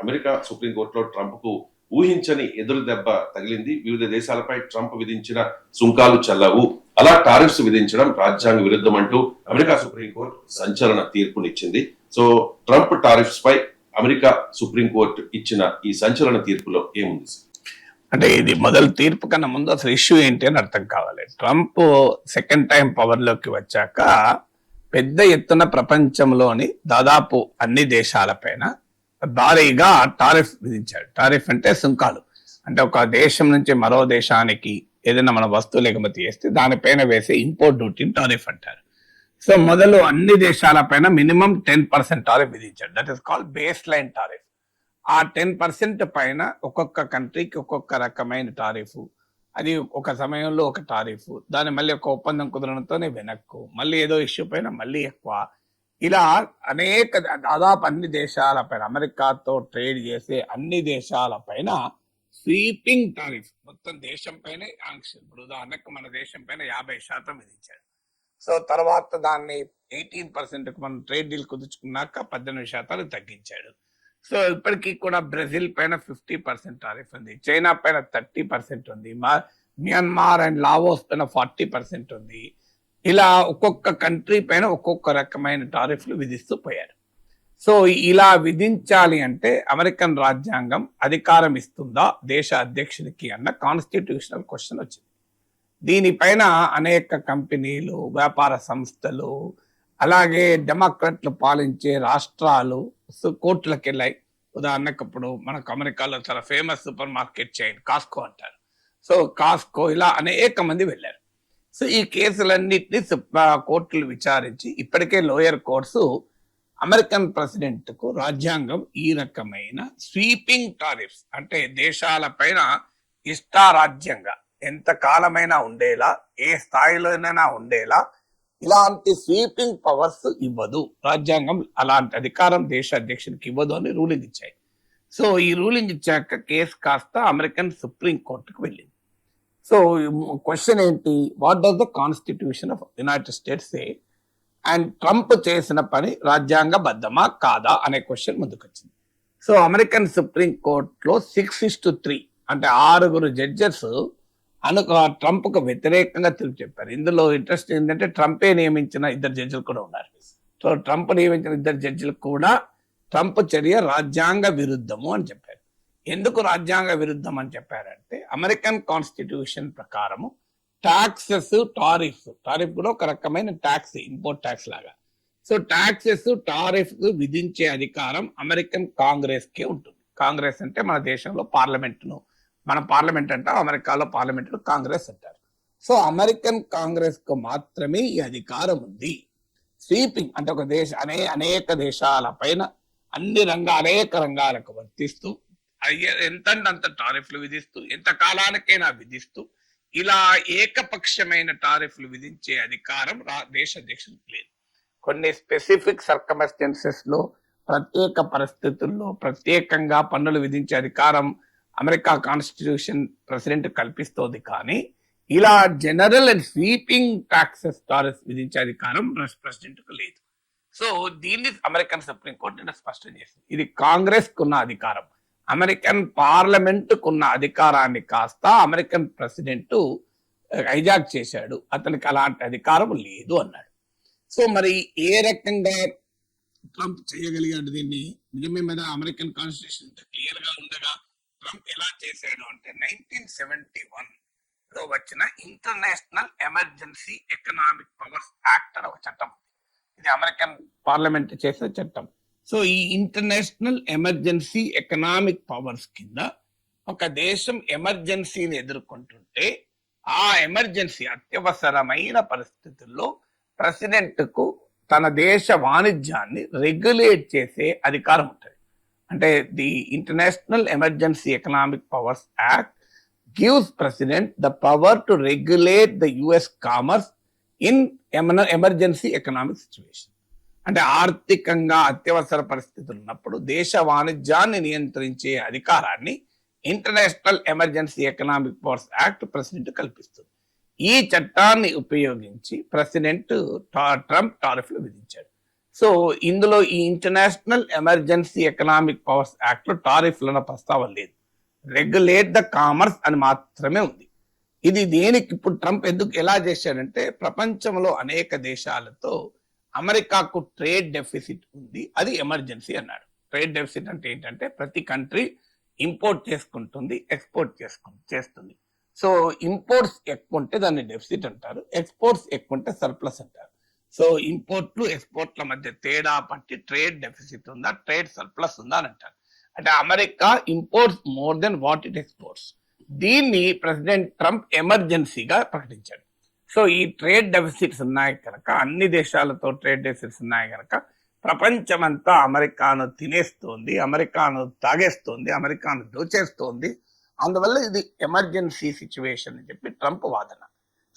America సుప్రీంకోర్టులో Trump కు ఊహించని ఎదురు దెబ్బ తగిలింది. వివిధ దేశాలపై ట్రంప్ విధించిన సుంకాలు చెల్లవు, అలా టారిఫ్స్ విధించడం రాజ్యాంగ విరుద్ధం అంటూ అమెరికా సుప్రీంకోర్టు సంచలన తీర్పునిచ్చింది. సో ట్రంప్ టారిఫ్స్ పై అమెరికా సుప్రీంకోర్టు ఇచ్చిన ఈ సంచలన తీర్పులో ఏముంది? అంటే ఇది మొదలు తీర్పు కన్నా ముందు అసలు ఇష్యూ ఏంటి అని అర్థం కావాలి. ట్రంప్ సెకండ్ టైం పవర్ లోకి వచ్చాక పెద్ద ఎత్తున ప్రపంచంలోని దాదాపు అన్ని దేశాలపైన భారీగా టారిఫ్ విధించాడు. టారిఫ్ అంటే సుంకాలు. అంటే ఒక దేశం నుంచి మరో దేశానికి ఏదైనా మన వస్తువులు ఎగుమతి చేస్తే దానిపైన వేసే ఇంపోర్ట్ డ్యూటీని టారిఫ్ అంటారు. సో మొదలు అన్ని దేశాలపైన మినిమం 10% టారిఫ్ విధించాడు. That is called baseline tariff. ఆ 10% పైన ఒక్కొక్క కంట్రీకి ఒక్కొక్క రకమైన టారిఫ్. అది ఒక సమయంలో ఒక టారిఫ్, దాని మళ్ళీ ఒక ఒప్పందం కుదరడంతోనే వెనక్కు, మళ్ళీ ఏదో ఇష్యూ పైన మళ్ళీ ఎక్కువ. ఇలా అనేక దాదాపు అన్ని దేశాలపైన, అమెరికాతో ట్రేడ్ చేసే అన్ని దేశాలపైన స్వీపింగ్ టారిఫ్, మొత్తం దేశం పైన ఆంక్షలు. ఇప్పుడు ఉదాహరణకు మన దేశం పైన 50% విధించాడు. సో తర్వాత దాన్ని 18% మనం ట్రేడ్ డీల్ కుదుర్చుకున్నాక 18% తగ్గించాడు. సో ఇప్పటికీ కూడా బ్రెజిల్ పైన 50% టారిఫ్ ఉంది, చైనా పైన 30% ఉంది, మియన్మార్ అండ్ లావోస్ పైన 40% ఉంది. ఇలా ఒక్కొక్క కంట్రీ పైన ఒక్కొక్క రకమైన టారిఫ్లు విధిస్తూ పోయారు. సో ఇలా విధించాలి అంటే అమెరికన్ రాజ్యాంగం అధికారం ఇస్తుందా దేశ అధ్యక్షుడికి అన్న కాన్స్టిట్యూషనల్ క్వశ్చన్ వచ్చింది. దీనిపైన అనేక కంపెనీలు, వ్యాపార సంస్థలు, అలాగే డెమోక్రాట్లు పాలించే రాష్ట్రాలు కోర్టులకు వెళ్ళాయి. ఉదాహరణకు ఇప్పుడు మనకు అమెరికాలో చాలా ఫేమస్ సూపర్ మార్కెట్ చైన్ కాస్కో అంటారు. సో కాస్కో, ఇలా అనేక మంది వెళ్ళారు. సో ఈ కేసులన్నింటినీ కోర్టులు విచారించి ఇప్పటికే లోయర్ కోర్ట్స్ అమెరికన్ ప్రెసిడెంట్ కు రాజ్యాంగం ఈ రకమైన స్వీపింగ్ టారిఫ్స్, అంటే దేశాల పైన ఇష్టారాజ్యంగా ఎంత కాలమైనా ఉండేలా, ఏ స్థాయిలోనైనా ఉండేలా ఇలాంటి స్వీపింగ్ పవర్స్ ఇవ్వదు రాజ్యాంగం, అలాంటి అధికారం దేశ అధ్యక్షుడికి ఇవ్వదు అని రూలింగ్ ఇచ్చాయి. సో ఈ రూలింగ్ ఇచ్చాక కేసు కాస్త అమెరికన్ సుప్రీం కోర్టుకు వెళ్ళింది. సో క్వశ్చన్ ఏంటి, what does the constitution of United states say, and Trump చేసిన పని రాజ్యాంగబద్ధమా కాదా అనే క్వశ్చన్ ముందుకు వచ్చింది. సో అమెరికన్ సుప్రీం కోర్టులో 6-3, అంటే 6 జడ్జెస్ ట్రంప్ కు వ్యతిరేకంగా తీర్పు చెప్పారు. ఇందులో ఇంట్రెస్ట్ ఏంటంటే ట్రంపే నియమించిన 2 జడ్జిలు కూడా ఉన్నారు. సో ట్రంప్ నియమించిన 2 జడ్జిలు కూడా ట్రంప్ చర్య రాజ్యాంగ విరుద్ధము అని చెప్పారు. ఎందుకు రాజ్యాంగ విరుద్ధం అని చెప్పారంటే అమెరికన్ కాన్స్టిట్యూషన్ ప్రకారము టాక్సెస్, టారిఫ్ కూడా ఒక రకమైన ట్యాక్స్, ఇంపోర్ట్ ట్యాక్స్ లాగా. సో టాక్సెస్, టారిఫ్ విధించే అధికారం అమెరికన్ కాంగ్రెస్ కే ఉంటుంది. కాంగ్రెస్ అంటే మన దేశంలో పార్లమెంట్ను, మన పార్లమెంట్ అంటాం, అమెరికాలో పార్లమెంట్ కాంగ్రెస్ అంటారు. సో అమెరికన్ కాంగ్రెస్ కు మాత్రమే ఈ అధికారం ఉంది. స్వీపింగ్ అంటే ఒక అనేక దేశాల పైన అనేక రంగాలకు వర్తిస్తూ ఎంతంత టారిఫ్లు విధిస్తూ, ఎంత కాలానికైనా విధిస్తూ, ఇలా ఏకపక్షమైన టారిఫ్లు విధించే అధికారం దేశ అధ్యక్షుడికి లేదు. కొన్ని స్పెసిఫిక్ సర్కమ్స్టెన్సెస్ లో, ప్రత్యేక పరిస్థితుల్లో ప్రత్యేకంగా పన్నులు విధించే అధికారం అమెరికా కాన్స్టిట్యూషన్ ప్రెసిడెంట్ కల్పిస్తోంది. కానీ ఇలా general and sweeping taxes, tariff విధించే అధికారం ప్రెసిడెంట్ కు లేదు. సో దీన్ని అమెరికన్ సుప్రీం కోర్టు నిన్న స్పష్టం చేసింది. ఇది కాంగ్రెస్ కున్న అధికారం, అమెరికన్ పార్లమెంట్ కున్న అధికారాన్ని కాస్త అమెరికన్ ప్రెసిడెంట్ హైజాక్ చేశాడు, అతనికి అలాంటి అధికారం లేదు అన్నాడు. సో మరి ఏ రకంగా ట్రంప్ చేయగలిగాడు దీన్ని? నిజమే మీద అమెరికన్ కాన్స్టిట్యూషన్ క్లియర్ గా ఉండగా ట్రంప్ ఎలా చేశాడు అంటే 1971 లో వచ్చిన international emergency economic powers act అని ఒక చట్టం. ఇది అమెరికన్ పార్లమెంట్ చేసిన చట్టం. సో ఈ ఇంటర్నేషనల్ ఎమర్జెన్సీ ఎకనామిక్ పవర్స్ కింద ఒక దేశం ఎమర్జెన్సీని ఎదుర్కొంటుంటే ఆ ఎమర్జెన్సీ అత్యవసరమైన పరిస్థితుల్లో ప్రెసిడెంట్ కు తన దేశ వాణిజ్యాన్ని రెగ్యులేట్ చేసే అధికారం ఉంటుంది. అంటే the international emergency economic powers act gives president the power to regulate the US commerce in emergency economic situation. అంటే ఆర్థికంగా అత్యవసర పరిస్థితులు ఉన్నప్పుడు దేశ వాణిజ్యాన్ని నియంత్రించే అధికారాన్ని international emergency economic powers act president కల్పిస్తుంది. ఈ చట్టాన్ని ఉపయోగించి ప్రెసిడెంట్ ట్రంప్ టారిఫ్లు విధించాడు. సో ఇందులో ఈ international emergency economic powers act లో టారిఫ్లను ప్రస్తావన లేదు. రెగ్యులేట్ ద కామర్స్ అని మాత్రమే ఉంది. ఇది దేనికి ఇప్పుడు ట్రంప్ ఎందుకు ఎలా చేశాడంటే, ప్రపంచంలో అనేక దేశాలతో అమెరికాకు ట్రేడ్ డెఫిసిట్ ఉంది, అది ఎమర్జెన్సీ అన్నాడు. ట్రేడ్ డెఫిసిట్ అంటే ఏంటంటే ప్రతి కంట్రీ ఇంపోర్ట్ చేసుకుంటుంది, ఎక్స్పోర్ట్ చేస్తుంది. సో ఇంపోర్ట్స్ ఎక్కువ ఉంటే దాన్ని డెఫిసిట్ అంటారు, ఎక్స్పోర్ట్స్ ఎక్కువ ఉంటే సర్ప్లస్ అంటారు. సో ఇంపోర్ట్లు ఎక్స్పోర్ట్ల మధ్య తేడా పట్టి ట్రేడ్ డెఫిసిట్ ఉందా, ట్రేడ్ సర్ప్లస్ ఉందా అని అంటారు. అంటే America imports more than what it exports. దీన్ని ప్రెసిడెంట్ ట్రంప్ ఎమర్జెన్సీగా ప్రకటించాడు. సో ఈ ట్రేడ్ డెఫిసిట్స్ ఉన్నాయి కనుక, అన్ని దేశాలతో ట్రేడ్ డెఫిసిట్స్ ఉన్నాయి కనుక ప్రపంచమంతా అమెరికాను తినేస్తోంది, అమెరికాను తాగేస్తోంది, అమెరికాను దోచేస్తోంది. అందువల్ల ఇది ఎమర్జెన్సీ సిచ్యువేషన్ అని చెప్పి ట్రంప్ వాదన.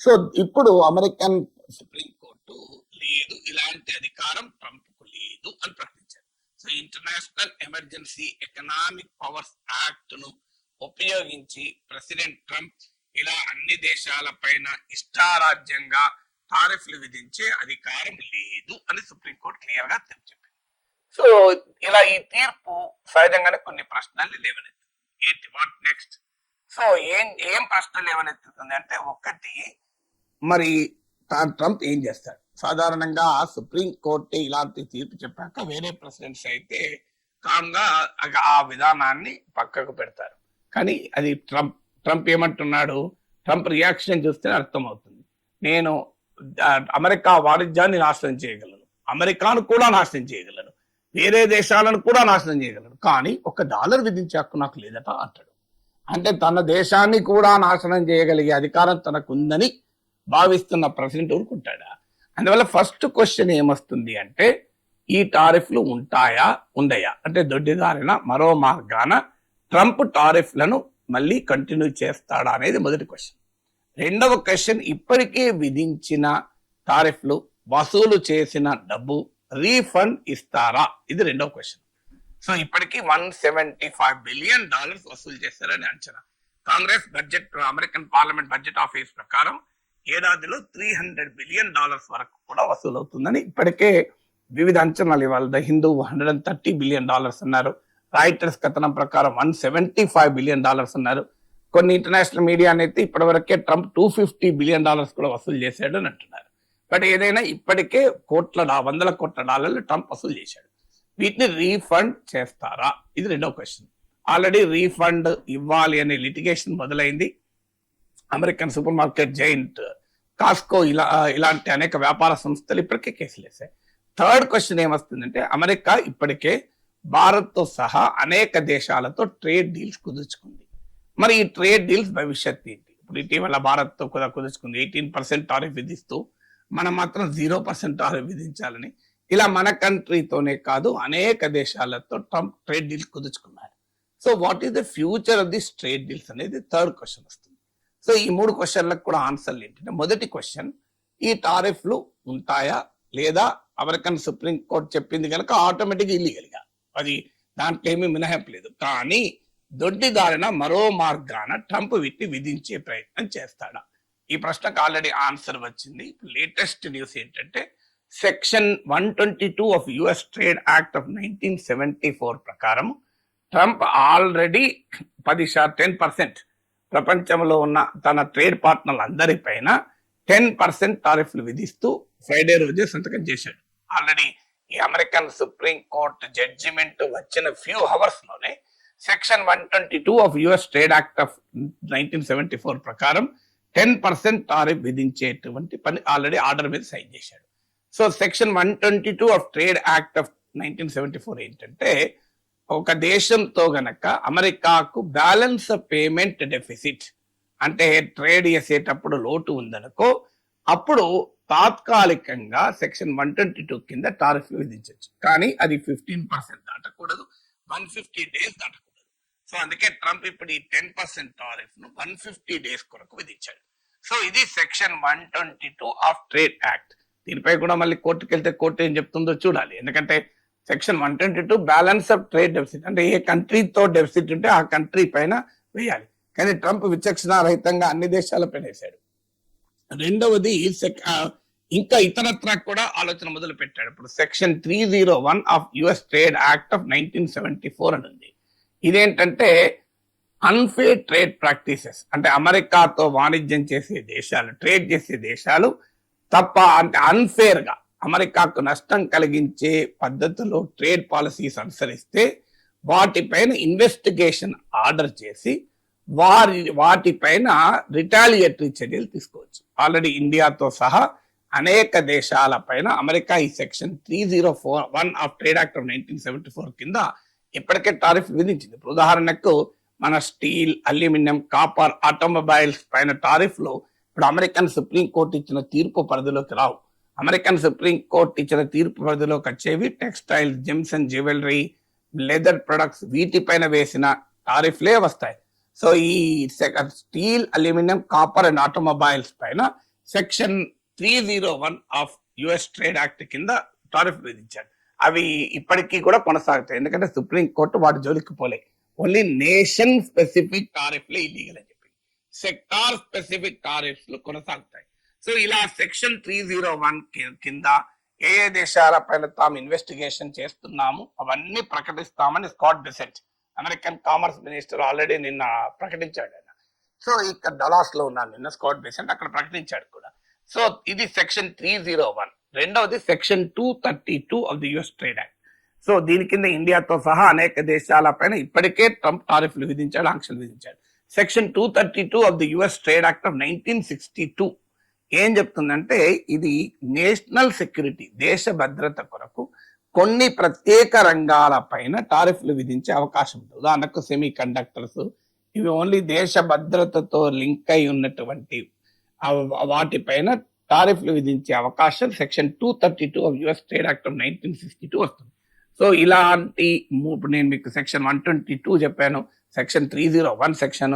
సో ఇప్పుడు అమెరికన్ సుప్రీం కోర్టు లేదు, ఇలాంటి అధికారం ట్రంప్ కు లేదు అని ప్రకటించారు. So international emergency economic powers act ను ఉపయోగించి ప్రెసిడెంట్ ట్రంప్ ఇలా అన్ని దేశాల పైన ఇష్టారాజ్యంగా టారిఫ్లు విధించే అధికారం లేదు అని సుప్రీంకోర్టు క్లియర్ గా చెప్పింది. సో ఇలా ఈ తీర్పు సహజంగానే కొన్ని ప్రశ్నలు లేవనెత్తుంది. ఏంటి వాట్ నెక్స్ట్? సో ఏం ప్రశ్నలు లేవనెత్తుతుంది అంటే, ఒకటి, మరి ట్రంప్ ఏం చేస్తాడు? సాధారణంగా సుప్రీం కోర్టు ఇలాంటి తీర్పు చెప్పాక వేరే ప్రెసిడెంట్స్ అయితే కామ్గా ఆ విధానాన్ని పక్కకు పెడతారు. కానీ అది ట్రంప్ ఏమంటున్నాడు? ట్రంప్ రియాక్షన్ చూస్తే అర్థమవుతుంది. నేను అమెరికా వాణిజ్యాన్ని నాశనం చేయగలను, అమెరికాను కూడా నాశనం చేయగలను, వేరే దేశాలను కూడా నాశనం చేయగలను, కానీ $1 విధించే హక్కు నాకు లేదట అంటాడు. అంటే తన దేశాన్ని కూడా నాశనం చేయగలిగే అధికారం తనకుందని భావిస్తున్న ప్రెసిడెంట్ ఊరుకుంటాడా? అందువల్ల ఫస్ట్ క్వశ్చన్ ఏమొస్తుంది అంటే, ఈ టారిఫ్లు ఉంటాయా ఉండయా? అంటే దొడ్డిదారిన మరో మార్గాన ట్రంప్ టారిఫ్లను మళ్ళీ కంటిన్యూ చేస్తాడా అనేది మొదటి క్వశ్చన్. రెండవ క్వశ్చన్, ఇప్పటికే విధించిన టారిఫ్లు వసూలు చేసిన డబ్బు రీఫండ్ ఇస్తారా? ఇది రెండవ క్వశ్చన్. సో ఇప్పటికీ $175 బిలియన్ వసూలు చేస్తారని అంచనా. Congress budget, American parliament budget office ప్రకారం ఏడాదిలో $300 బిలియన్ వరకు కూడా వసూలు అవుతుందని ఇప్పటికే వివిధ అంచనాలు. ఇవాళ ద హిందూ $130 బిలియన్ అన్నారు, రాయిటర్స్ కథనం ప్రకారం $175 బిలియన్ అన్నారు. కొన్ని ఇంటర్నేషనల్ మీడియా అయితే ఇప్పటి వరకే ట్రంప్ $250 బిలియన్ కూడా వసూలు చేశాడు అని అంటున్నారు. బట్ ఏదైనా ఇప్పటికే $100 కోట్ల ట్రంప్ వసూలు చేశాడు. వీటిని రీఫండ్ చేస్తారా? ఇది రెండో క్వశ్చన్. ఆల్రెడీ రీఫండ్ ఇవ్వాలి అనే లిటిగేషన్ మొదలైంది. అమెరికన్ సూపర్ మార్కెట్ జైంట్ కాస్కో ఇలాంటి అనేక వ్యాపార సంస్థలు ఇప్పటికే కేసులు వేసాయి. థర్డ్ క్వశ్చన్ ఏమొస్తుందంటే, అమెరికా ఇప్పటికే భారత్ తో సహా అనేక దేశాలతో ట్రేడ్ డీల్స్ కుదుర్చుకుంది. మరి ఈ ట్రేడ్ డీల్స్ భవిష్యత్ ఏంటి? ఇప్పుడు ఇటీవల భారత్ తో కూడా కుదుర్చుకుంది 18% టారిఫ్ విధిస్తూ, మనం మాత్రం 0% టారిఫ్ విధించాలని. ఇలా మన కంట్రీతోనే కాదు అనేక దేశాలతో ట్రంప్ ట్రేడ్ డీల్స్ కుదుర్చుకున్నారు. So what is the future of this trade deals అనేది థర్డ్ క్వశ్చన్ వస్తుంది. సో ఈ మూడు క్వశ్చన్లకు కూడా ఆన్సర్లు ఏంటంటే, మొదటి క్వశ్చన్, ఈ టారిఫ్లు ఉంటాయా లేదా? అమెరికన్ సుప్రీం కోర్టు చెప్పింది కనుక ఆటోమేటిక్ ఇల్లీగల్గా, అది దాంట్లో ఏమీ మినహాయింపు లేదు. కానీ దొడ్డిదారిన మరో మార్గాన ట్రంప్ వీటిని విధించే ప్రయత్నం చేస్తాడా? ఈ ప్రశ్నకు ఆల్రెడీ ఆన్సర్ వచ్చింది. లేటెస్ట్ న్యూస్ ఏంటంటే, section 122 of US trade act of 1974 ప్రకారం ట్రంప్ ఆల్రెడీ 10% ప్రపంచంలో ఉన్న తన ట్రేడ్ పార్ట్నర్లు అందరిపైన 10% టారిఫ్లు విధిస్తూ ఫ్రైడే రోజే సంతకం చేశాడు. ఆల్రెడీ ఈ అమెరికన్ సుప్రీం కోర్టు జడ్జిమెంట్ వచ్చిన ఫ్యూ అవర్స్ లోనే section 122 of US trade act of 1974 ప్రకారం 10% టారిఫ్ విధించేటువంటి పని ఆల్రెడీ ఆర్డర్ మీద సైన్ చేశాడు. So section 122 of trade act of 1974 ఏంటంటే, ఒక దేశంతో గనక అమెరికాకు బ్యాలెన్స్ పేమెంట్ డెఫిసిట్ అంటే ట్రేడ్ చేసేటప్పుడు లోటు ఉందనుకో, అప్పుడు తాత్కాలికంగా సెక్షన్ 122 కింద టారిఫ్ విధించవచ్చు. కానీ అది 15% దాటకూడదు, 150 డేస్ దాటకూడదు. సో అందుకే ట్రంప్ ఇప్పుడు ఈ 10% టారిఫ్ ను 150 డేస్ కొరకు విధించాడు. సో ఇది సెక్షన్ 122 ఆఫ్ ట్రేడ్ యాక్ట్. దీనిపై కూడా మళ్ళీ కోర్టుకు వెళ్తే కోర్టు ఏం చెప్తుందో చూడాలి. ఎందుకంటే section 122 balance of trade deficit అంటే ఏ కంట్రీతో డెఫిసిట్ ఉంటే ఆ కంట్రీ పైన వేయాలి. కానీ ట్రంప్ విచక్షణ రహితంగా అన్ని దేశాల పైన వేశాడు. రెండవది ఇంకా ఇతరత్రా కూడా ఆలోచన మొదలు పెట్టాడు. ఇప్పుడు section 301 of US trade act of 1974 అని ఉంది. ఇదేంటంటే అన్ఫేర్ ట్రేడ్ ప్రాక్టీసెస్, అంటే అమెరికాతో వాణిజ్యం చేసే దేశాలు, ట్రేడ్ చేసే దేశాలు తప్ప, అంటే అన్ఫేర్ గా అమెరికాకు నష్టం కలిగించే పద్ధతిలో ట్రేడ్ పాలసీస్ అనుసరిస్తే వాటిపైన ఇన్వెస్టిగేషన్ ఆర్డర్ చేసి వాటిపైన రిటాలియేటరీ చర్యలు తీసుకోవచ్చు. ఆల్రెడీ ఇండియాతో సహా అనేక దేశాల పైన అమెరికా ఈ section 301 of trade act of 1974 కింద ఇప్పటికే టారిఫ్ విధించింది. ఇప్పుడు ఉదాహరణకు మన స్టీల్, అల్యూమినియం, కాపర్, ఆటోమొబైల్స్ పైన టారిఫ్లు ఇప్పుడు అమెరికన్ సుప్రీం కోర్టు ఇచ్చిన తీర్పు పరిధిలోకి రావు. అమెరికన్ సుప్రీం కోర్టు ఇచ్చిన తీర్పు పరిధిలోకి వచ్చేవి textiles, gems and jewellery, leather products, వీటిపైన వేసిన టారిఫ్లే వస్తాయి. సో ఈ steel, aluminium, copper and automobiles పైన section 301 of US trade act కింద టారిఫ్ విధించాడు. అవి ఇప్పటికీ కూడా కొనసాగుతాయి, ఎందుకంటే సుప్రీం కోర్టు వాటి జోలికి పోలే. ఓన్లీ నేషన్ స్పెసిఫిక్ టారిఫ్లే ఇల్లీగల్ అని చెప్పి సెక్టార్ స్పెసిఫిక్ టారిఫ్లు కొనసాగుతాయి. సో ఇలా సెక్షన్ 301 కింద ఏ ఏ దేశాల పైన తాము ఇన్వెస్టిగేషన్ చేస్తున్నాము అవన్నీ ప్రకటిస్తామని Scott Besant, American commerce minister, already నిన్న ప్రకటించాడు ఆయన. సో ఇక్కడ డలాస్ లో ఉన్నాను నిన్న స్కాట్ బెసెంట్, అక్కడ ప్రకటించాడు కూడా. సో ఇది సెక్షన్ 301. రెండవది section 232 of the US trade act. So దీని కింద ఇండియాతో సహా అనేక దేశాల పైన ఇప్పటికే ట్రంప్ టారిఫ్లు విధించాడు, ఆంక్షలు విధించాడు. Section 232 of the US trade act of 1962 ఏం చెప్తుందంటే, ఇది నేషనల్ సెక్యూరిటీ, దేశ భద్రత కొరకు కొన్ని ప్రత్యేక రంగాల పైన టారిఫ్లు విధించే అవకాశం ఉంటుంది. ఉదాహరణకు సెమీ కండక్టర్స్, ఇవి ఓన్లీ దేశ భద్రతతో లింక్ అయి ఉన్నటువంటి వాటిపైన టారిఫ్లు విధించే అవకాశం section 232 of US trade act of 1962 వస్తుంది. సో ఇలాంటి ఇప్పుడు నేను మీకు సెక్షన్ 122 చెప్పాను, సెక్షన్ 301, సెక్షన్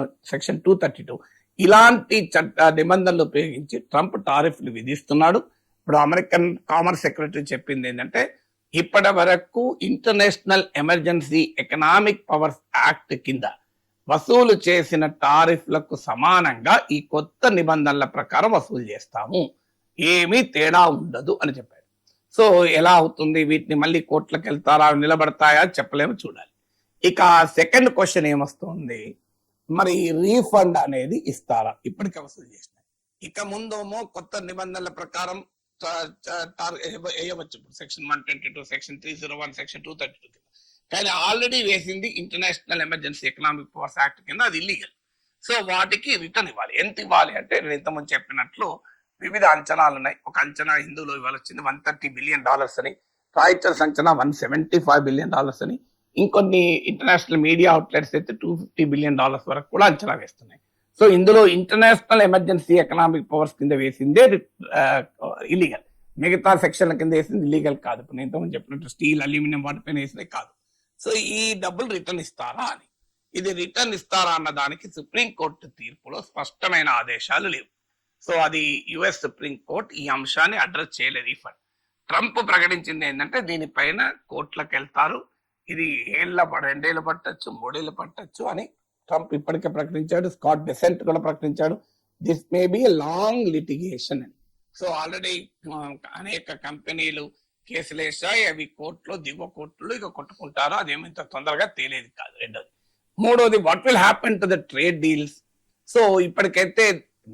232 ఇలాంటి చట్ట నిబంధనలు ఉపయోగించి ట్రంప్ టారిఫ్లు విధిస్తున్నాడు. ఇప్పుడు అమెరికన్ కామర్స్ సెక్రటరీ చెప్పింది ఏంటంటే, ఇప్పటి వరకు international emergency economic powers act కింద వసూలు చేసిన టారిఫ్లకు సమానంగా ఈ కొత్త నిబంధనల ప్రకారం వసూలు చేస్తాము, ఏమీ తేడా ఉండదు అని చెప్పాడు. సో ఎలా అవుతుంది, వీటిని మళ్ళీ కోర్టులకు వెళ్తారా, నిలబడతాయా చెప్పలేము, చూడాలి. ఇక సెకండ్ క్వశ్చన్ ఏమొస్తుంది, మరి రీఫండ్ అనేది ఇస్తారా, ఇప్పటికే వసూలు చేసిన. ఇక ముందేమో కొత్త నిబంధనల ప్రకారం వేయవచ్చు, సెక్షన్ 122, సెక్షన్ 301, సెక్షన్ 232 కింద. కానీ ఆల్రెడీ వేసింది international emergency economic powers act కింద, అది ఇల్లీగల్. సో వాటికి రిటర్న్ ఇవ్వాలి. ఎంత ఇవ్వాలి అంటే, నేను ఇంతకుముందు చెప్పినట్లు వివిధ అంచనాలు ఉన్నాయి. ఒక అంచనా హిందూలో ఇవాళ వచ్చింది $130 బిలియన్ అని, రాయిటర్స్ అంచనా $175 బిలియన్ అని, ఇంకొన్ని ఇంటర్నేషనల్ మీడియా అవుట్లెట్స్ అయితే $250 బిలియన్ వరకు కూడా అంచనా వేస్తున్నాయి. సో ఇందులో ఇంటర్నేషనల్ ఎమర్జెన్సీ ఎకనామిక్ పవర్స్ కింద వేసిందే ఇల్లీగల్, మిగతా సెక్షన్ల కింద వేసింది ఇల్లీగల్ కాదు. ఇప్పుడు నేను ఇంతకుముందు చెప్పినట్టు స్టీల్, అల్యూమినియం వాటిపైన వేసినవి కాదు. సో ఈ డబ్బులు రిటర్న్ ఇస్తారా అని, ఇది రిటర్న్ ఇస్తారా అన్న దానికి సుప్రీంకోర్టు తీర్పులో స్పష్టమైన ఆదేశాలు లేవు. సో అది యుఎస్ సుప్రీం కోర్టు ఈ అంశాన్ని అడ్రస్ చేయలేదు. రీఫండ్ ట్రంప్ ప్రకటించింది ఏంటంటే, దీనిపైన కోర్టులకు వెళ్తారు, ఇది 2 ఏళ్ళు పట్టచ్చు, 3 ఏళ్ళు పట్టచ్చు అని ట్రంప్ ఇప్పటికే ప్రకటించాడు. స్కాట్ బెసెంట్ కూడా ప్రకటించాడు, this may be long litigation అని. సో ఆల్రెడీ అనేక కంపెనీలు కేసులు వేసాయి, అవి కోర్టులో, దిగువ కోర్టులో ఇక కొట్టుకుంటారు, అదేమో ఇంత తొందరగా తేలేది కాదు. రెండోది. మూడోది, what will happen to the trade deals. So ఇప్పటికైతే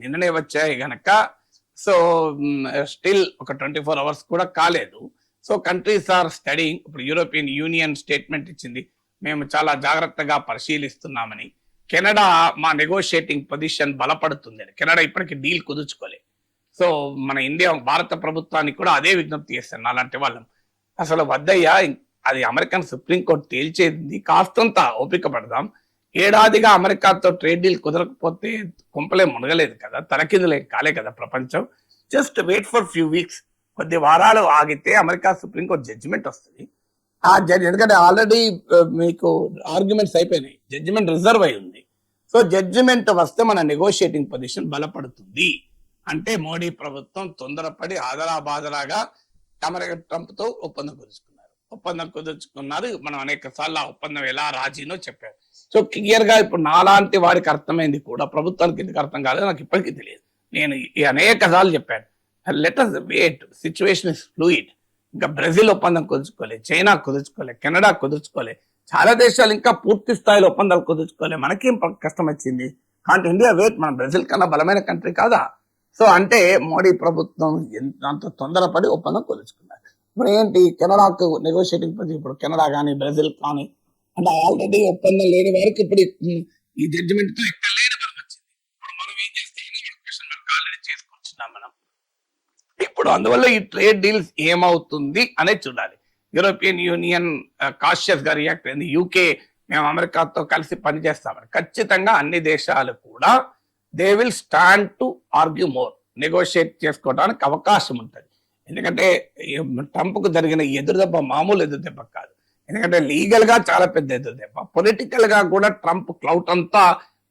నిన్ననే వచ్చాయి గనక, సో స్టిల్ ఒక 24 అవర్స్ కూడా కాలేదు. So countries are studying. ఇప్పుడు యూరోపియన్ యూనియన్ స్టేట్మెంట్ ఇచ్చింది, మేము చాలా జాగ్రత్తగా పరిశీలిస్తున్నామని. కెనడా మా నెగోషియేటింగ్ పొజిషన్ బలపడుతుంది అని. కెనడా ఇప్పటికీ డీల్ కుదుర్చుకోలేదు. సో మన ఇండియా, భారత ప్రభుత్వానికి కూడా అదే విజ్ఞప్తి చేస్తాను, అలాంటి వాళ్ళం అసలు వద్దయ్యా, అది అమెరికన్ సుప్రీంకోర్టు తేల్చేది, కాస్తంత ఓపిక పడదాం. ఏడాదిగా అమెరికాతో ట్రేడ్ డీల్ కుదరకపోతే కొంపలే మునగలేదు కదా, తలకిందులే కాలే కదా ప్రపంచం. Just wait for few weeks, కొద్ది వారాలు ఆగితే అమెరికా సుప్రీంకోర్టు జడ్జిమెంట్ వస్తుంది. ఆ ఎందుకంటే ఆల్రెడీ మీకు ఆర్గ్యుమెంట్స్ అయిపోయినాయి, జడ్జిమెంట్ రిజర్వ్ అయి ఉంది. సో జడ్జిమెంట్ వస్తే మన నెగోషియేటింగ్ పొజిషన్ బలపడుతుంది. అంటే మోడీ ప్రభుత్వం తొందరపడి ఆదరాబాదరాగా అమెరికా ట్రంప్ తో ఒప్పందం కుదుర్చుకున్నారు. మనం అనేక సార్లు ఆ ఒప్పందం ఎలా రాజీనో చెప్పారు. సో క్లియర్ గా ఇప్పుడు నాలాంటి వాడికి అర్థమైంది కూడా, ప్రభుత్వానికి ఎందుకు అర్థం కాలేదు నాకు ఇప్పటికీ తెలియదు. నేను అనేక సార్లు చెప్పాను, let us wait, situation is fluid. ఇంకా బ్రెజిల్ ఒప్పందం కుదుర్చుకోలే, చైనా కుదుర్చుకోలే, కెనడా కుదుర్చుకోలే, చాలా దేశాలు ఇంకా పూర్తి స్థాయిలో ఒప్పందాలు కుదుర్చుకోలే. మనకేం కష్టం వచ్చింది? కాంట్ ఇండియా వెయిట్, మన బ్రెజిల్ కన్నా బలమైన కంట్రీ కాదా? సో అంటే మోడీ ప్రభుత్వం అంత తొందరపడి ఒప్పందం కుదుర్చుకున్నారు. ఇప్పుడు ఏంటి, కెనడాకు నెగోషియేటింగ్ పొజిషన్, ఇప్పుడు కెనడా కానీ బ్రెజిల్ కానీ అంటే ఆల్రెడీ ఒప్పందం లేని వారికి ఇప్పుడు ఈ జడ్జిమెంట్ తో ఇక్కడ లేని బలం వచ్చింది. ఇప్పుడు మనం ఏం చేస్తే ఆల్రెడీ చేసుకుంటున్నాం మనం. ఇప్పుడు అందువల్ల ఈ ట్రేడ్ డీల్స్ ఏమవుతుంది అనేది చూడాలి. యూరోపియన్ యూనియన్ కాషియస్ గా రియాక్ట్ అయింది. యూకే మేము అమెరికాతో కలిసి పనిచేస్తామని. ఖచ్చితంగా అన్ని దేశాలు కూడా they will stand to argue more, negotiate చేసుకోవడానికి అవకాశం ఉంటుంది. ఎందుకంటే ట్రంప్ కు జరిగిన ఎదురు దెబ్బ మామూలు ఎదురు దెబ్బ కాదు. ఎందుకంటే లీగల్ గా చాలా పెద్ద ఎదురు దెబ్బ, పొలిటికల్ గా కూడా ట్రంప్ క్లౌట్ అంతా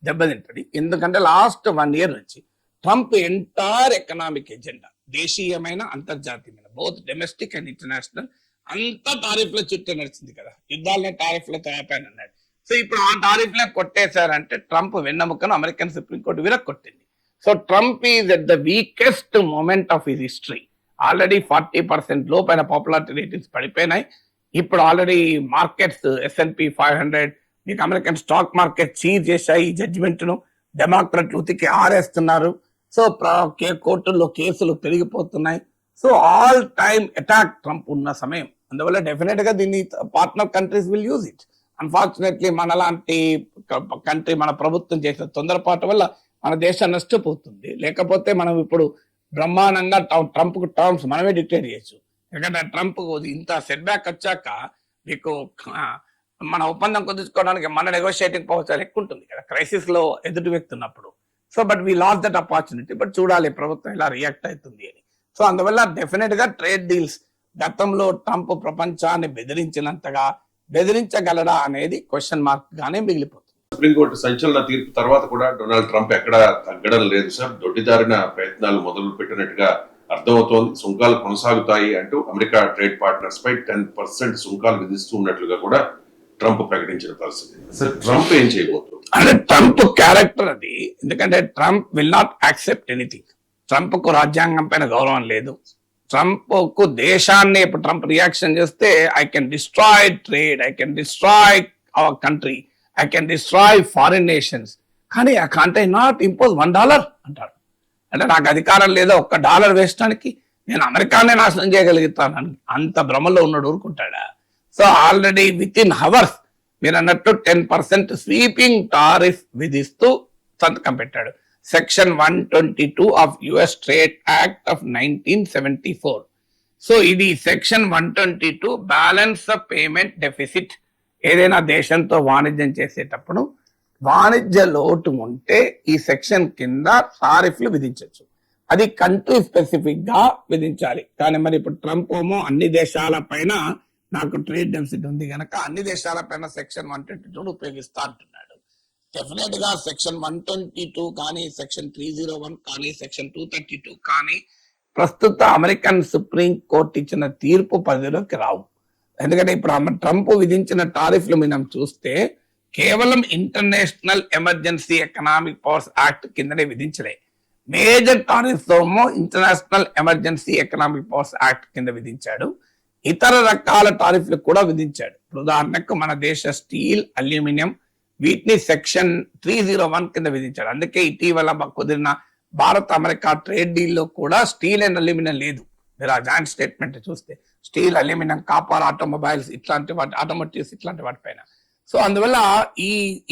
దెబ్బతింటది. ఎందుకంటే లాస్ట్ 1 year నుంచి ట్రంప్ ఎంటైర్ ఎకనామిక్ ఎజెండా, దేశీయమైన అంతర్జాతీయమైన, బోత్ డొమెస్టిక్ అండ్ ఇంటర్నేషనల్, అంతా టారిఫ్ల చుట్టూ నడిచింది కదా. యుద్ధాలనే టారిఫ్లతో ఆపానన్నాడు. సో ఇప్పుడు ఆ టారిఫ్లే కొట్టేశారంటే ట్రంప్ వెన్నెముకను అమెరికన్ సుప్రీంకోర్టు విరగొట్టింది. So Trump is at the weakest moment of his history. Already 40% లోపైన పాపులారిటీ రేటింగ్స్ పడిపోయినాయి. ఇప్పుడు ఆల్రెడీ మార్కెట్స్ S&P 500, మీకు అమెరికన్ స్టాక్ మార్కెట్ చీజ్ చేశాయి ఈ జడ్జిమెంట్ ను. డెమోక్రట్లు ఉతికి ఆరేస్తున్నారు. సో కోర్టుల్లో కేసులు పెరిగిపోతున్నాయి. So all time attack Trump ఉన్న సమయం. అందువల్ల డెఫినెట్ గా దీన్ని partner countries will use it. Unfortunately మనలాంటి కంట్రీ, మన ప్రభుత్వం చేసిన తొందరపాటు వల్ల మన దేశం నష్టపోతుంది. లేకపోతే మనం ఇప్పుడు బ్రహ్మాండంగా ట్రంప్ కు టర్మ్స్ మనమే డిక్టేర్ చేయొచ్చు. ఎందుకంటే ట్రంప్ ఇంత సెట్ బ్యాక్ వచ్చాక మీకు మన ఒప్పందం కుదుర్చుకోవడానికి మన నెగోషియేటింగ్ పవర్ చాలా ఎక్కువ ఉంటుంది కదా, క్రైసిస్ లో ఎదుటి వ్యక్తి ఉన్నప్పుడు. So but we last that opportunity. But చూడాలి ప్రభుత్వం ఎలా రియాక్ట్ అవుతుంది అని. సో అందువల్ల డెఫినెట్ గా ట్రేడ్ డీల్స్, గతంలో ట్రంప్ ప్రపంచాన్ని బెదిరించినంతగా బెదిరించగలడా అనేది క్వశ్చన్ మార్క్ గానే మిగిలిపోతుంది. సుప్రీంకోర్టు సంచలన తీర్పు తర్వాత కూడా డొనాల్డ్ ట్రంప్ ఎక్కడ తగ్గడం లేదు సార్. దొడ్డిదారిన ప్రయత్నాలు మొదలు పెట్టినట్టుగా అర్థమవుతోంది. సుంకాలు కొనసాగుతాయి అంటూ అమెరికా ట్రేడ్ పార్ట్నర్స్ పై 10% సుంకాలు విధిస్తూ ఉన్నట్లుగా కూడా ట్రంప్ ప్రకటించిన పరిస్థితి. సార్ ట్రంప్ ఏం చేయబోతుంది అంటే ట్రంప్ క్యారెక్టర్ అది. ఎందుకంటే Trump will not accept anything. Trump కు రాజ్యాంగం పైన గౌరవం లేదు. ట్రంప్ కు దేశాన్ని ఇప్పుడు ట్రంప్ రియాక్షన్ చేస్తే I can destroy trade, I can destroy our country, I can destroy foreign nations, కానీ ఐ కాంట్ నాట్ ఇంపోజ్ $1 అంటాడు. అంటే నాకు అధికారం లేదా $1 వేయడానికి, నేను అమెరికానే నాశనం చేయగలుగుతాను. అంత భ్రమలో ఉన్నాడు, ఊరుకుంటాడా? So already within hours మీరు అన్నట్టు 10% స్వీపింగ్ టారిఫ్ విధిస్తూ సంతకం పెట్టాడు. Section 122 of US trade act of 1974. So ఇది section 122 balance of payment deficit. ఏదైనా దేశంతో వాణిజ్యం చేసేటప్పుడు వాణిజ్య లోటు ఉంటే ఈ సెక్షన్ కింద టారిఫ్లు విధించవచ్చు. అది కంట్రీ స్పెసిఫిక్ గా విధించాలి. కానీ మరి ఇప్పుడు ట్రంప్ ఏమో అన్ని దేశాల పైన నాకు ట్రేడ్ డెఫిసిట్ ఉంది కనుక అన్ని దేశాల పైన సెక్షన్ 122 ఉపయోగిస్తా అంటున్నాడు. డెఫినెట్ గా సెక్షన్ 122 కానీ, సెక్షన్ 301 కానీ, సెక్షన్ 232 కానీ ప్రస్తుత అమెరికన్ సుప్రీం కోర్టు ఇచ్చిన తీర్పు పరిధిలోకి రావు. ఎందుకంటే ఇప్పుడు ట్రంప్ విధించిన టారిఫ్లు మనం చూస్తే కేవలం international emergency economic powers act కిందనే విధించలే. మేజర్ టారిఫ్స్ ఏమో international emergency economic powers act కింద విధించాడు. ఇతర రకాల టారిఫ్లు కూడా విధించాడు. ఉదాహరణకు మన దేశ స్టీల్, అల్యూమినియం వీటిని సెక్షన్ 301 కింద విధించాడు. అందుకే ఇటీవల కుదిరిన భారత్ అమెరికా ట్రేడ్ డీల్ లో కూడా స్టీల్ అండ్ అల్యూమినియం లేదు. మీరు ఆ జాయింట్ స్టేట్మెంట్ చూస్తే స్టీల్, అల్యూమినియం, కాపర్, ఆటోమొబైల్స్ ఇట్లాంటి వాటి, ఆటోమోటివ్స్ ఇట్లాంటి వాటిపైన. సో అందువల్ల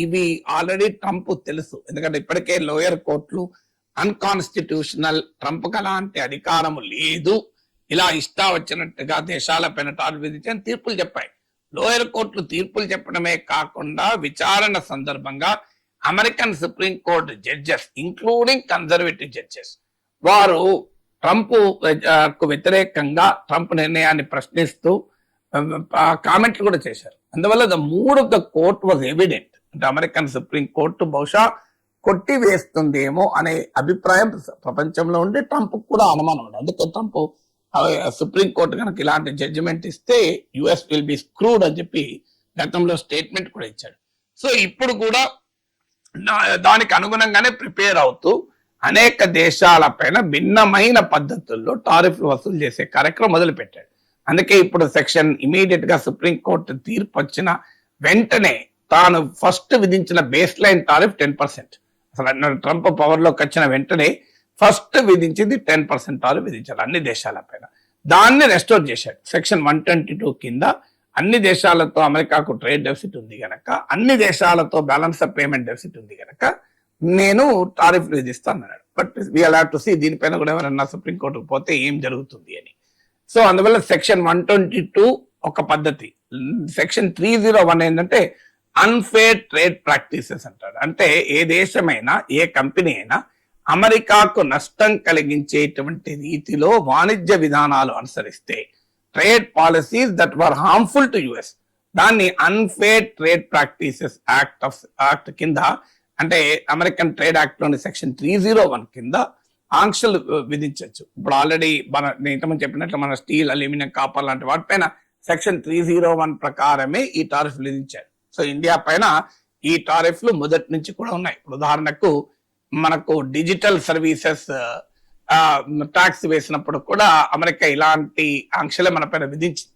ఇవి ఆల్రెడీ ట్రంప్ తెలుసు. ఎందుకంటే ఇప్పటికే లోయర్ కోర్టులు అన్కాన్స్టిట్యూషనల్, ట్రంప్ అలాంటి అధికారము లేదు, ఇలా ఇష్టా వచ్చినట్టుగా దేశాలపైన టారిఫ్ విధించని తీర్పులు చెప్పాయి. లోయర్ కోర్టులు తీర్పులు చెప్పడమే కాకుండా విచారణ సందర్భంగా American supreme court judges including conservative judges వారు ట్రంప్ కు వ్యతిరేకంగా ట్రంప్ నిర్ణయాన్ని ప్రశ్నిస్తూ కామెంట్లు కూడా చేశారు. అందువల్ల the mood of the court was evident. అంటే అమెరికన్ సుప్రీం కోర్టు బహుశా కొట్టి వేస్తుందేమో అనే అభిప్రాయం ప్రపంచంలో ఉండి ట్రంప్ కూడా అనుమానం ఉంది. అందుకే ట్రంప్ సుప్రీం కోర్టు కనుక ఇలాంటి జడ్జిమెంట్ ఇస్తే యుఎస్ విల్ బి స్క్రూడ్ అని చెప్పి గతంలో స్టేట్మెంట్ కూడా ఇచ్చాడు. సో ఇప్పుడు కూడా దానికి అనుగుణంగానే ప్రిపేర్ అవుతూ అనేక దేశాల పైన భిన్నమైన పద్ధతుల్లో టారిఫ్లు వసూలు చేసే కార్యక్రమం మొదలుపెట్టాడు. అందుకే ఇప్పుడు ఇమీడియట్ గా సుప్రీంకోర్టు తీర్పు వచ్చిన వెంటనే తాను ఫస్ట్ విధించిన బేస్ లైన్ టారిఫ్ 10%. అసలు ట్రంప్ పవర్ లోకి వచ్చిన వెంటనే ఫస్ట్ విధించింది 10% టారిఫ్ విధించారు అన్ని దేశాల పైన. దాన్ని రెస్టోర్ చేశాడు. సెక్షన్ 122 కింద అన్ని దేశాలతో అమెరికాకు ట్రేడ్ డెఫిసిట్ ఉంది గనక, అన్ని దేశాలతో బ్యాలెన్స్ ఆఫ్ పేమెంట్ డెఫిసిట్ ఉంది గనక నేను టారిఫ్ విధిస్తాను అన్నాడు. But we're have to see దీనిపైన కూడా ఎవరన్నా సుప్రీంకోర్టుకు పోతే ఏం జరుగుతుంది అని. సో అందువల్ల సెక్షన్ 122 ఒక పద్ధతి. సెక్షన్ 301 ఏంటంటే అన్ఫేర్ ట్రేడ్ ప్రాక్టీసెస్ అంటారు. అంటే ఏ దేశమైనా ఏ కంపెనీ అయినా అమెరికాకు నష్టం కలిగించేటువంటి రీతిలో వాణిజ్య విధానాలు అనుసరిస్తే trade policies that were harmful to US, దాన్ని అన్ఫేర్ ట్రేడ్ ప్రాక్టీసెస్ యాక్ట్ కింద, అంటే అమెరికన్ ట్రేడ్ యాక్ట్ లోని సెక్షన్ 301 కింద ఆంక్షలు విధించవచ్చు. ఇప్పుడు ఆల్రెడీ నేను ఇంతకుముందు చెప్పినట్లు మన స్టీల్, అల్యూమినియం, కాపర్ లాంటి వాటిపైన సెక్షన్ 301 ప్రకారమే ఈ టారిఫ్లు విధించారు. సో ఇండియా పైన ఈ టారిఫ్లు మొదటి నుంచి కూడా ఉన్నాయి. ఇప్పుడు ఉదాహరణకు మనకు డిజిటల్ సర్వీసెస్ ట్యాక్స్ వేసినప్పుడు కూడా అమెరికా ఇలాంటి ఆంక్షలే మన పైన విధించింది.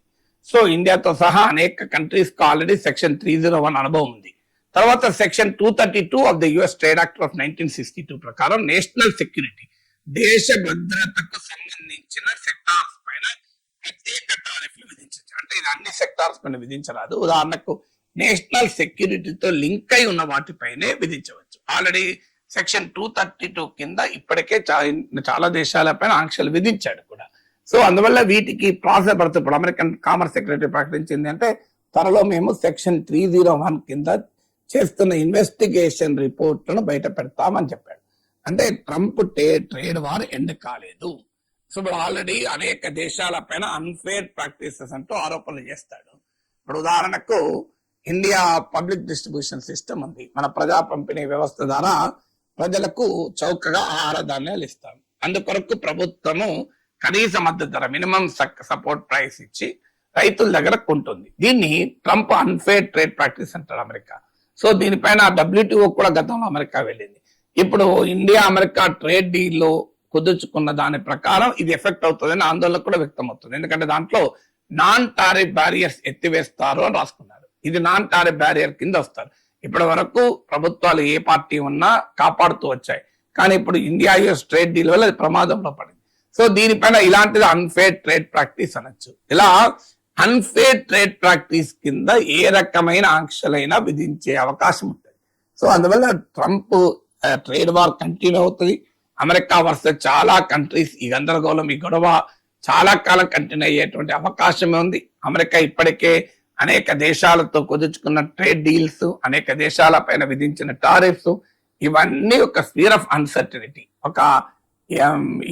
సో ఇండియాతో సహా అనేక కంట్రీస్ కు ఆల్రెడీ సెక్షన్ 301 అనుభవం ఉంది. తర్వాత section 232 of the US trade act of 1962 ప్రకారం నేషనల్ సెక్యూరిటీ, దేశ భద్రతకు సంబంధించిన సెక్టార్స్ పైన ప్రత్యేక టారిఫ్లు విధించవచ్చు. అంటే ఇది అన్ని సెక్టార్స్ పైన విధించరాదు. ఉదాహరణకు నేషనల్ సెక్యూరిటీతో లింక్ అయి ఉన్న వాటిపైనే విధించవచ్చు. ఆల్రెడీ సెక్షన్ 232 కింద ఇప్పటికే చాలా దేశాలపైన ఆంక్షలు విధించాడు కూడా. సో అందువల్ల వీటికి ప్రాసెస్ పడుతుంది. ఇప్పుడు అమెరికన్ కామర్స్ సెక్రటరీ ప్రకటించింది అంటే త్వరలో మేము సెక్షన్ 301 కింద చేస్తున్న ఇన్వెస్టిగేషన్ రిపోర్ట్లను బయట పెడతామని చెప్పాడు. అంటే ట్రంప్ ట్రేడ్ వార్ ఎండ్ కాలేదు. సో ఇప్పుడు ఆల్రెడీ అనేక దేశాల పైన అన్ఫేర్ ప్రాక్టీసెస్ అంటూ ఆరోపణలు చేస్తాడు. ఇప్పుడు ఉదాహరణకు ఇండియా పబ్లిక్ డిస్ట్రిబ్యూషన్ సిస్టమ్ ఉంది. మన ప్రజా పంపిణీ వ్యవస్థ ద్వారా ప్రజలకు చౌకగా ఆహార ధాన్యాలు ఇస్తాం. అందుకొరకు ప్రభుత్వము కనీస మద్దతు ధర, మినిమం సపోర్ట్ ప్రైస్ ఇచ్చి రైతుల దగ్గర కొంటుంది. దీన్ని ట్రంప్ అన్ఫేర్ ట్రేడ్ ప్రాక్టీస్ అంటారు అమెరికా. సో దీనిపైన WTO కూడా గతంలో అమెరికా వెళ్ళింది. ఇప్పుడు ఇండియా అమెరికా ట్రేడ్ డీల్ లో కుదుర్చుకున్న దాని ప్రకారం ఇది ఎఫెక్ట్ అవుతుందని ఆందోళన కూడా వ్యక్తం అవుతుంది. ఎందుకంటే దాంట్లో నాన్ టారిఫ్ బ్యారియర్స్ ఎత్తివేస్తారు అని రాసుకున్నారు. ఇది నాన్ టారిఫ్ బ్యారియర్ కింద వస్తారు. ఇప్పటి వరకు ప్రభుత్వాలు ఏ పార్టీ ఉన్నా కాపాడుతూ వచ్చాయి. కానీ ఇప్పుడు ఇండియా యుఎస్ ట్రేడ్ డీల్ వల్ల అది ప్రమాదంలో పడింది. సో దీనిపైన ఇలాంటిది అన్ఫేర్ ట్రేడ్ ప్రాక్టీస్ అనొచ్చు. ఇలా అన్ఫేర్ ట్రేడ్ ప్రాక్టీస్ కింద ఏ రకమైన ఆంక్షలైనా విధించే అవకాశం ఉంటుంది. సో అందువల్ల ట్రంప్ ట్రేడ్ వార్ కంటిన్యూ అవుతుంది. అమెరికా వర్సెస్ చాలా కంట్రీస్ ఈ గందరగోళం, ఈ గొడవ చాలా కాలం కంటిన్యూ అయ్యేటువంటి అవకాశమే ఉంది. అమెరికా ఇప్పటికే అనేక దేశాలతో కుదుర్చుకున్న ట్రేడ్ డీల్స్, అనేక దేశాల పైన విధించిన టారిఫ్స్, ఇవన్నీ ఒక స్పీర్ ఆఫ్ అన్సర్టనిటీ, ఒక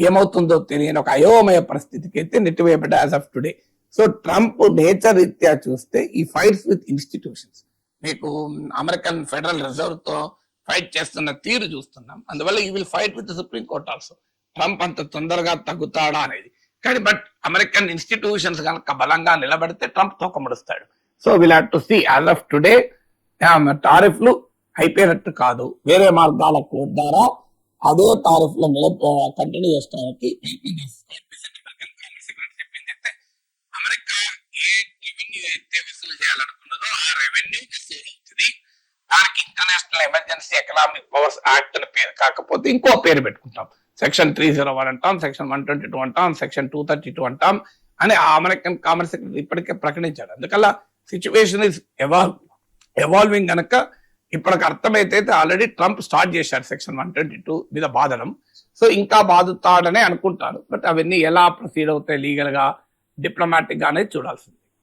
ఏమవుతుందో తెలియని ఒక అయోమయ పరిస్థితికి అయితే నెట్టివేయబడ్డ as of today. So Trump nature రీత్యా చూస్తే ఈ ఫైట్స్ విత్ ఇన్స్టిట్యూషన్స్, మీకు అమెరికన్ ఫెడరల్ రిజర్వ్ తో ఫైట్ చేస్తున్న తీరు చూస్తున్నాం. అందువల్ల ఈ will fight with supreme court also. Trump అంత తొందరగా తగ్గుతాడా అనేది. కానీ బట్ అమెరికన్ ఇన్స్టిట్యూషన్స్ కనుక బలంగా నిలబడితే ట్రంప్ తోకముడుస్తాడు. So will have to see as of today టారిఫ్లు అయిపోయినట్టు కాదు, వేరే మార్గాల ద్వారా అదే టారిఫ్లు కంటిన్యూ చేయడానికి అమెరికా ఏ రెవెన్యూ అయితే వసూలు చేయాలనుకున్నదో ఆ రెవెన్యూ వసూలు అవుతుంది. దానికి international emergency economic powers act అని పేరు కాకపోతే ఇంకో పేరు పెట్టుకుంటాం. సెక్షన్ 301 అంటాం, సెక్షన్ 122 అంటాం, సెక్షన్ 232 అంటాం అని ఆ అమెరికన్ కామర్స్ సెక్రటరీ ఇప్పటికే ప్రకటించాడు. అందుకల్ల సిచ్యువేషన్ ఇస్ ఎవాల్వింగ్ కనుక ఇప్పటికి అర్థమైతే ఆల్రెడీ ట్రంప్ స్టార్ట్ చేశాడు సెక్షన్ 122 మీద బాధడం. సో ఇంకా బాధుతాడనే అనుకుంటారు. బట్ అవన్నీ ఎలా ప్రొసీడ్ అవుతాయి లీగల్ గా, డిప్లొమాటిక్ గా అనేది చూడాల్సింది.